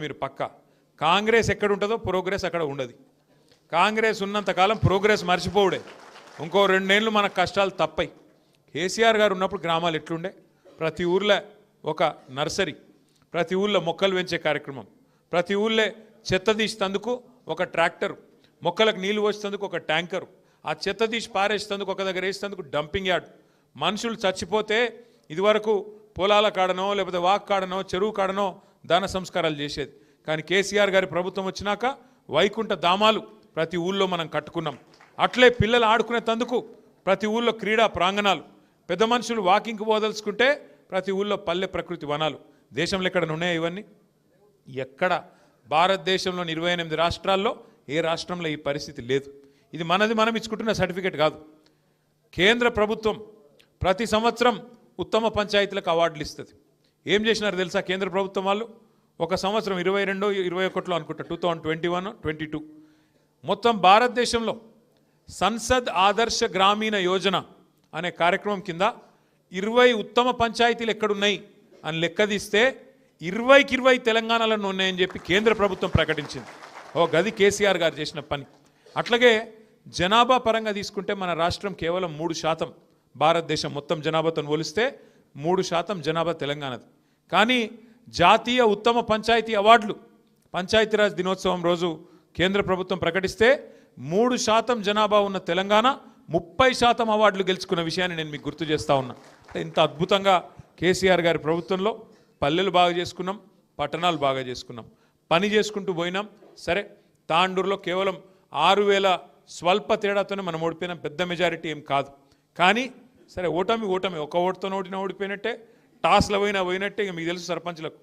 మీరు పక్క కాంగ్రెస్ ఎక్కడ ఉంటుందో ప్రోగ్రెస్ అక్కడ ఉండదు. కాంగ్రెస్ ఉన్నంతకాలం ప్రోగ్రెస్ మర్చిపోవుడే. ఇంకో 2 ఏళ్ళు మనకు కష్టాలు తప్పై. కేసీఆర్ గారు ఉన్నప్పుడు గ్రామాలు ఎట్లుండే? ప్రతి ఊర్లో ఒక నర్సరీ, ప్రతి ఊళ్ళో మొక్కలు పెంచే కార్యక్రమం, ప్రతి ఊళ్ళో చెత్త తీసేందుకు ఒక ట్రాక్టర్, మొక్కలకు నీళ్లు పోసేందుకు ఒక ట్యాంకరు, ఆ చెత్త తీసి పారేసేందుకు ఒక దగ్గర వేసేందుకు డంపింగ్ యార్డ్. మనుషులు చచ్చిపోతే ఇదివరకు పొలాల కాడనో లేకపోతే వాక్ కాడనో చెరువు కాడనో దాన సంస్కారాలు చేసేది. కానీ కేసీఆర్ గారి ప్రభుత్వం వచ్చినాక వైకుంఠ ధామాలు ప్రతి ఊళ్ళో మనం కట్టుకున్నాం. అట్లే పిల్లలు ఆడుకునేందుకు ప్రతి ఊళ్ళో క్రీడా ప్రాంగణాలు, పెద్ద మనుషులు వాకింగ్కి పోదలుచుకుంటే ప్రతి ఊళ్ళో పల్లె ప్రకృతి వనాలు. దేశంలో ఎక్కడ ఉన్నాయా ఇవన్నీ? ఎక్కడ భారతదేశంలోని 28 రాష్ట్రాల్లో ఏ రాష్ట్రంలో ఈ పరిస్థితి లేదు. ఇది మనది మనం ఇచ్చుకుంటున్న సర్టిఫికేట్ కాదు. కేంద్ర ప్రభుత్వం ప్రతి సంవత్సరం ఉత్తమ పంచాయతీలకు అవార్డులు ఇస్తుంది. ఏం చేసినారు తెలుసా కేంద్ర ప్రభుత్వం వాళ్ళు? ఒక సంవత్సరం 22, 21 అనుకుంటా, 2021, 22 మొత్తం భారతదేశంలో సంసద్ ఆదర్శ గ్రామీణ యోజన అనే కార్యక్రమం కింద 20 ఉత్తమ పంచాయతీలు ఎక్కడున్నాయి అని లెక్కదీస్తే 20కి 20 తెలంగాణలో ఉన్నాయని చెప్పి కేంద్ర ప్రభుత్వం ప్రకటించింది. గది కేసీఆర్ గారు చేసిన పని. అట్లాగే జనాభా పరంగా తీసుకుంటే మన రాష్ట్రం కేవలం 3%, భారతదేశం మొత్తం జనాభాతో పోలిస్తే 3% జనాభా తెలంగాణది. కానీ జాతీయ ఉత్తమ పంచాయతీ అవార్డులు పంచాయతీరాజ్ దినోత్సవం రోజు కేంద్ర ప్రభుత్వం ప్రకటిస్తే 3% జనాభా ఉన్న తెలంగాణ 30% అవార్డులు గెలుచుకున్న విషయాన్ని నేను మీకు గుర్తు చేస్తూ ఉన్నా. ఇంత అద్భుతంగా కేసీఆర్ గారి ప్రభుత్వంలో పల్లెలు బాగా చేసుకున్నాం, పట్టణాలు బాగా చేసుకున్నాం, పని చేసుకుంటూ పోయినాం. సరే, తాండూరులో కేవలం 6,000 స్వల్ప తేడాతోనే మనం ఓడిపోయినాం, పెద్ద మెజారిటీ ఏం కాదు. కానీ సరే, ఓటమి ఒక ఓటుతో ఓడిపోయినట్టే, టాస్లో పోయినట్టే. ఇక మీకు తెలుసు సర్పంచ్లకు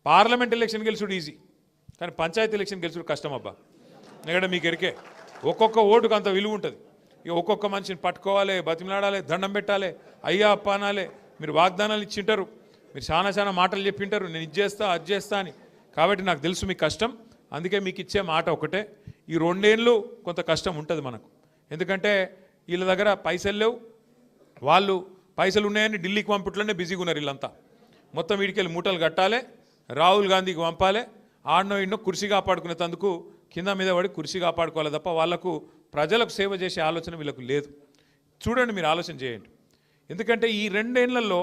పార్లమెంట్ ఎలక్షన్ గెలుచుడు ఈజీ, కానీ పంచాయతీ ఎలక్షన్ గెలుచుడు కష్టం అబ్బా. ఎందుకంటే మీకు ఎరికే ఒక్కొక్క ఓటుకు అంత విలువ ఉంటుంది. ఇక ఒక్కొక్క మనిషిని పట్టుకోవాలి, బతిమలాడాలి, దండం పెట్టాలి, అయ్యా అప్ప అనాలి. మీరు వాగ్దానాలు ఇచ్చింటారు, మీరు చాలా మాటలు చెప్పింటారు, నేను ఇది చేస్తా అది చేస్తా అని. కాబట్టి నాకు తెలుసు మీకు కష్టం. అందుకే మీకు ఇచ్చే మాట ఒకటే, ఈ 2 ఏళ్ళు కొంత కష్టం ఉంటుంది మనకు. ఎందుకంటే వీళ్ళ దగ్గర పైసలు లేవు, వాళ్ళు పైసలు ఉన్నాయని ఢిల్లీకి పంపుట్లోనే బిజీగా ఉన్నారు వీళ్ళంతా. మొత్తం వీడికెళ్ళి మూటలు కట్టాలి, రాహుల్ గాంధీకి పంపాలి, ఆడనో ఇన్నో కుర్చీ కాపాడుకునేందుకు కింద మీద పడి కుర్చీ కాపాడుకోవాలి తప్ప వాళ్ళకు ప్రజలకు సేవ చేసే ఆలోచన వీళ్ళకు లేదు. చూడండి, మీరు ఆలోచన చేయండి. ఎందుకంటే ఈ 2 ఏళ్లలో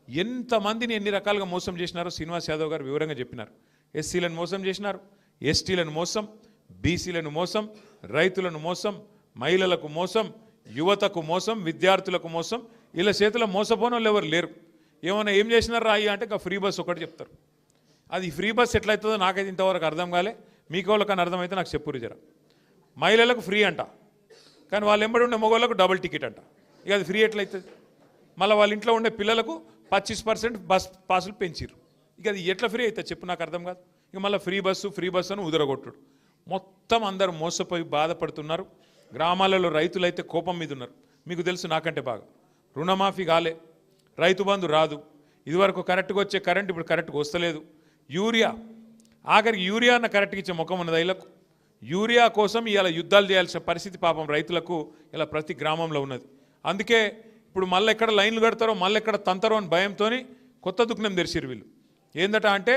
ఎంతమందిని ఎన్ని రకాలుగా మోసం చేసినారో శ్రీనివాస్ యాదవ్ గారు వివరంగా చెప్పినారు. ఎస్సీలను మోసం చేసినారు, ఎస్టీలను మోసం, బీసీలను మోసం, రైతులను మోసం, మహిళలకు మోసం, యువతకు మోసం, విద్యార్థులకు మోసం. వీళ్ళ చేతిలో మోసపోని వాళ్ళు ఎవరు లేరు. ఏమైనా ఏం చేసినారు రాయి అంటే ఇక ఫ్రీ బస్ ఒకటి చెప్తారు. అది ఫ్రీ బస్ ఎట్లయితుందో నాకైతే ఇంతవరకు అర్థం కాలే. మీకు వాళ్ళకన్నా అర్థమైతే నాకు చెప్పురు జర. మహిళలకు ఫ్రీ అంట, కానీ వాళ్ళు ఎంబడి ఉండే మగవాళ్ళకు డబుల్ టికెట్ అంట. ఇక అది ఫ్రీ ఎట్లయితుంది? మళ్ళీ వాళ్ళ ఇంట్లో ఉండే పిల్లలకు 25% బస్ పాసులు పెంచిర్రు. ఇక అది ఎట్లా ఫ్రీ అవుతుంది చెప్పు, నాకు అర్థం కాదు. ఇక మళ్ళీ ఫ్రీ బస్సు అని ఉదరగొట్టుడు. మొత్తం అందరూ మోసపోయి బాధపడుతున్నారు. గ్రామాలలో రైతులైతే కోపం మీద ఉన్నారు. మీకు తెలుసు నాకంటే బాగా, రుణమాఫీ కాలే, రైతు బంధు రాదు, ఇదివరకు కరెక్ట్గా వచ్చే కరెంట్ ఇప్పుడు కరెక్ట్గా వస్తలేదు, యూరియా ఆఖరికి యూరియా అన్న కరెక్ట్గా ఇచ్చే ముఖం ఉన్నది రైతులకు. యూరియా కోసం ఇలా యుద్ధాలు చేయాల్సిన పరిస్థితి పాపం రైతులకు ఇలా ప్రతి గ్రామంలో ఉన్నది. అందుకే ఇప్పుడు మళ్ళీ ఎక్కడ లైన్లు కడతారో, మళ్ళీ ఎక్కడ తంతారో అని భయంతో కొత్త దుకాణం తెరిచిరు వీళ్ళు. ఏందట అంటే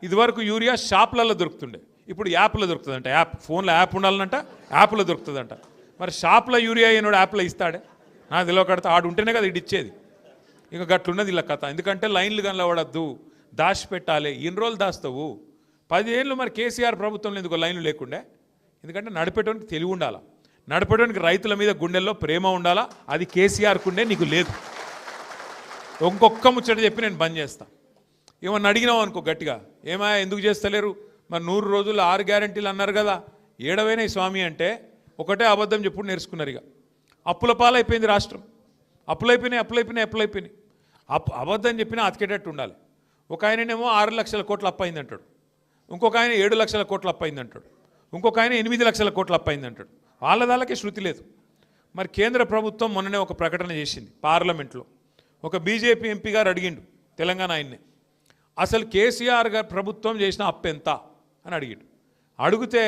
ఇదివరకు యూరియా షాపులలో దొరుకుతుండే, ఇప్పుడు యాప్లో దొరుకుతుందంట. యాప్, ఫోన్లో యాప్ ఉండాలంట, యాప్లో దొరుకుతుందంట. మరి షాప్లో యూరియా అయినోడు యాప్లో ఇస్తాడే? నాకు తెలియకడతా, ఆడు ఉంటేనే కదా ఇటు ఇచ్చేది. ఇక గట్లున్నది ఇలా కథ. ఎందుకంటే లైన్లు కనబడద్దు, దాచిపెట్టాలి. ఎన్ని రోజులు దాస్తావు? 10 ఏళ్ళు మరి కేసీఆర్ ప్రభుత్వంలో ఎందుకు లైన్లు లేకుండే? ఎందుకంటే నడిపేటోనికి తెలివి ఉండాలా, నడిపేటోనికి రైతుల మీద గుండెల్లో ప్రేమ ఉండాలా. అది కేసీఆర్కు ఉండే, నీకు లేదు. ఇంకొక్క ముచ్చట చెప్పి నేను బంద్ చేస్తా. ఏమన్నా అడిగినావు అనుకో గట్టిగా, ఏమా ఎందుకు చేస్తలేరు, మరి 100 రోజులు 6 గ్యారెంటీలు అన్నారు కదా, ఏడవైనా స్వామి అంటే ఒకటే అబద్ధం చెప్పుడు నేర్చుకున్నారు. ఇక అప్పుల పాలైపోయింది రాష్ట్రం, అప్పులైపోయినాయి. అబద్ధం చెప్పినా అతికేటట్టు ఉండాలి. ఒక ఆయననేమో 6 లక్షల కోట్ల అప్పయింది అంటాడు, ఇంకొక ఆయన 7 లక్షల కోట్ల అప్పయింది అంటాడు, ఇంకొక ఆయన 8 లక్షల కోట్ల అప్పయింది అంటాడు. వాళ్ళకే శృతి లేదు. మరి కేంద్ర ప్రభుత్వం మొన్ననే ఒక ప్రకటన చేసింది పార్లమెంట్లో. ఒక బీజేపీ ఎంపీ గారు అడిగిండు తెలంగాణ ఆయన్నే, అసలు కేసీఆర్ గారు ప్రభుత్వం చేసిన అప్పు ఎంత అని అడిగిండు. అడిగితే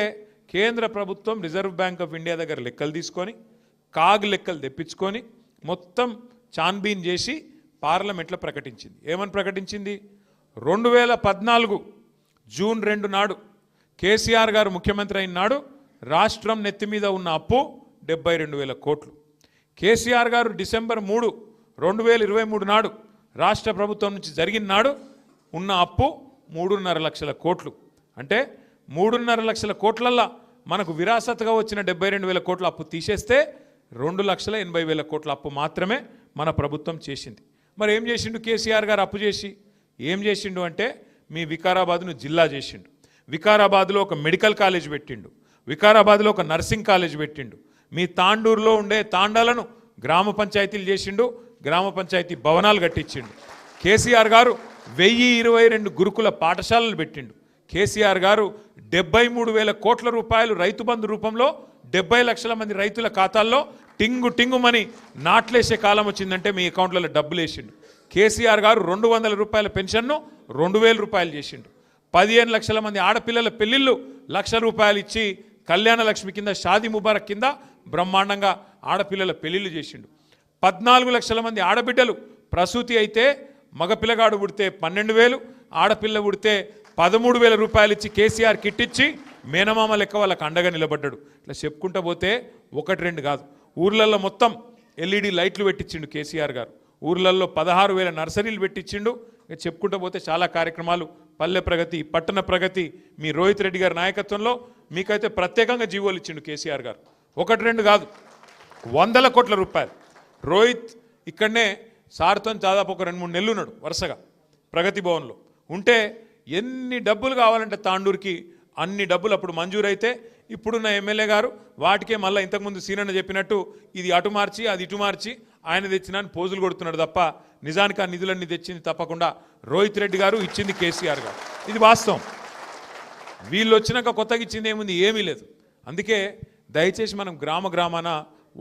కేంద్ర ప్రభుత్వం రిజర్వ్ బ్యాంక్ ఆఫ్ ఇండియా దగ్గర లెక్కలు తీసుకొని, కాగ్ లెక్కలు తెప్పించుకొని మొత్తం చాన్బీన్ చేసి పార్లమెంట్లో ప్రకటించింది. ఏమని ప్రకటించింది? 2014 జూన్ 2 నాడు కేసీఆర్ గారు ముఖ్యమంత్రి అయిన నాడు రాష్ట్రం నెత్తి మీద ఉన్న అప్పు 72,000 కోట్లు. కేసీఆర్ గారు డిసెంబర్ 3, 2023 నాడు రాష్ట్ర ప్రభుత్వం నుంచి జరిగిన నాడు ఉన్న అప్పు 3.5 లక్షల కోట్లు. అంటే 3.5 లక్షల కోట్లల్లో మనకు విరాసత్గా వచ్చిన 72,000 కోట్ల అప్పు తీసేస్తే 2,80,000 కోట్ల అప్పు మాత్రమే మన ప్రభుత్వం చేసింది. మరి ఏం చేసిండు కేసీఆర్ గారు అప్పు చేసి? ఏం చేసిండు అంటే మీ వికారాబాద్ను జిల్లా చేసిండు, వికారాబాద్లో ఒక మెడికల్ కాలేజ్ పెట్టిండు, వికారాబాద్లో ఒక నర్సింగ్ కాలేజ్ పెట్టిండు, మీ తాండూరులో ఉండే తాండాలను గ్రామ పంచాయతీలు చేసిండు, గ్రామ పంచాయతీ భవనాలు కట్టించిండు. కేసీఆర్ గారు 1022 గురుకుల పాఠశాలలు పెట్టిండు. కేసీఆర్ గారు 73,000 కోట్ల రూపాయలు రైతు బంధు రూపంలో 70 లక్షల మంది రైతుల ఖాతాల్లో టింగుమని నాట్లేసే కాలం వచ్చిందంటే మీ అకౌంట్లలో డబ్బులు వేసిండు. కేసీఆర్ గారు 200 రూపాయల పెన్షన్ను 2,000 రూపాయలు చేసిండు. 15 లక్షల మంది ఆడపిల్లల పెళ్లిళ్ళు 1,00,000 రూపాయలు ఇచ్చి కళ్యాణ లక్ష్మి కింద, షాదీ ముబారక్ కింద బ్రహ్మాండంగా ఆడపిల్లల పెళ్లిళ్ళు చేసిండు. 14 లక్షల మంది ఆడబిడ్డలు ప్రసూతి అయితే మగపిల్లగాడు పుడితే 12,000, ఆడపిల్ల పుడితే 13,000 రూపాయలు ఇచ్చి కేసీఆర్ కిట్ ఇచ్చి మేనమామ లెక్క వాళ్ళకి అండగా నిలబడ్డాడు. ఇట్లా చెప్పుకుంటూ పోతే 1-2 కాదు, ఊర్లలో మొత్తం LED లైట్లు పెట్టించిండు కేసీఆర్ గారు. ఊర్లలో 16,000 నర్సరీలు పెట్టించిండు. చెప్పుకుంటూ పోతే చాలా కార్యక్రమాలు, పల్లె ప్రగతి, పట్టణ ప్రగతి, మీ రోహిత్ రెడ్డి గారి నాయకత్వంలో మీకైతే ప్రత్యేకంగా జీవోలు ఇచ్చిండు కేసీఆర్ గారు. 1-2 కాదు, 100 కోట్ల రూపాయలు. రోహిత్ ఇక్కడనే సార్తో దాదాపు ఒక 2-3 నెలలు ఉన్నాడు వరుసగా ప్రగతి భవన్లో ఉంటే, ఎన్ని డబ్బులు కావాలంటే తాండూరుకి అన్ని డబ్బులు అప్పుడు మంజూరైతే ఇప్పుడున్న ఎమ్మెల్యే గారు వాటికే మళ్ళీ ఇంతకుముందు సీనన్న చెప్పినట్టు ఇది అటు మార్చి అది ఇటు మార్చి ఆయన తెచ్చినాన్ని పోజులు కొడుతున్నాడు తప్ప నిజానికి ఆ నిధులన్నీ తెచ్చింది తప్పకుండా రోహిత్ రెడ్డి గారు, ఇచ్చింది కేసీఆర్ గారు. ఇది వాస్తవం. వీళ్ళు వచ్చినాక కొత్తగా ఇచ్చింది ఏముంది? ఏమీ లేదు. అందుకే దయచేసి మనం గ్రామాన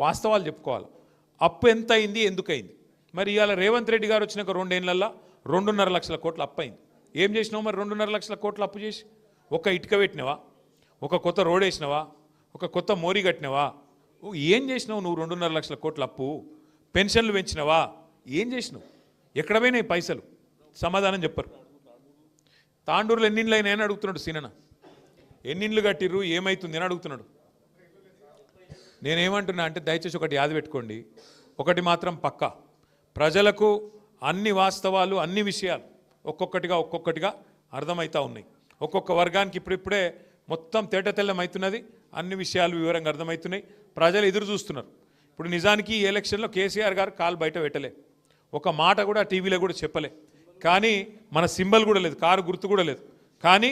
వాస్తవాలు చెప్పుకోవాలి. అప్పు ఎంత అయింది, ఎందుకయింది? మరి ఇవాళ రేవంత్ రెడ్డి గారు వచ్చినాక 2 ఏళ్లలో 2.5 లక్షల కోట్ల అప్పు అయింది. ఏం చేసినావు మరి 2.5 లక్షల కోట్ల అప్పు చేసి? ఒక ఇటుక పెట్టినవా? ఒక కొత్త రోడ్ వేసినవా? ఒక కొత్త మోరీ కట్టినవా? ఏం చేసినావు నువ్వు? 2.5 లక్షల కోట్ల అప్పు. పెన్షన్లు పెంచినవా? ఏం చేసినావు? ఎక్కడ పోయినాయి పైసలు? సమాధానం చెప్పరు. తాండూరులో ఎన్నిండ్లు అయినా అని అడుగుతున్నాడు సీనన్న. ఎన్నిండ్లు కట్టిర్రు, ఏమవుతుంది అని అడుగుతున్నాడు. నేనేమంటున్నా అంటే దయచేసి ఒకటి యాద పెట్టుకోండి, ఒకటి మాత్రం పక్కా, ప్రజలకు అన్ని వాస్తవాలు, అన్ని విషయాలు ఒక్కొక్కటిగా అర్థమవుతూ ఉన్నాయి. ఒక్కొక్క వర్గానికి ఇప్పుడిప్పుడే మొత్తం తేటతెల్లం అవుతున్నది, అన్ని విషయాలు వివరంగా అర్థమవుతున్నాయి. ప్రజలు ఎదురు చూస్తున్నారు. ఇప్పుడు నిజానికి ఈ ఎలక్షన్లో కేసీఆర్ గారు కాలు బయట పెట్టలే, ఒక మాట కూడా టీవీలో కూడా చెప్పలే, కానీ మన సింబల్ కూడా లేదు, కారు గుర్తు కూడా లేదు. కానీ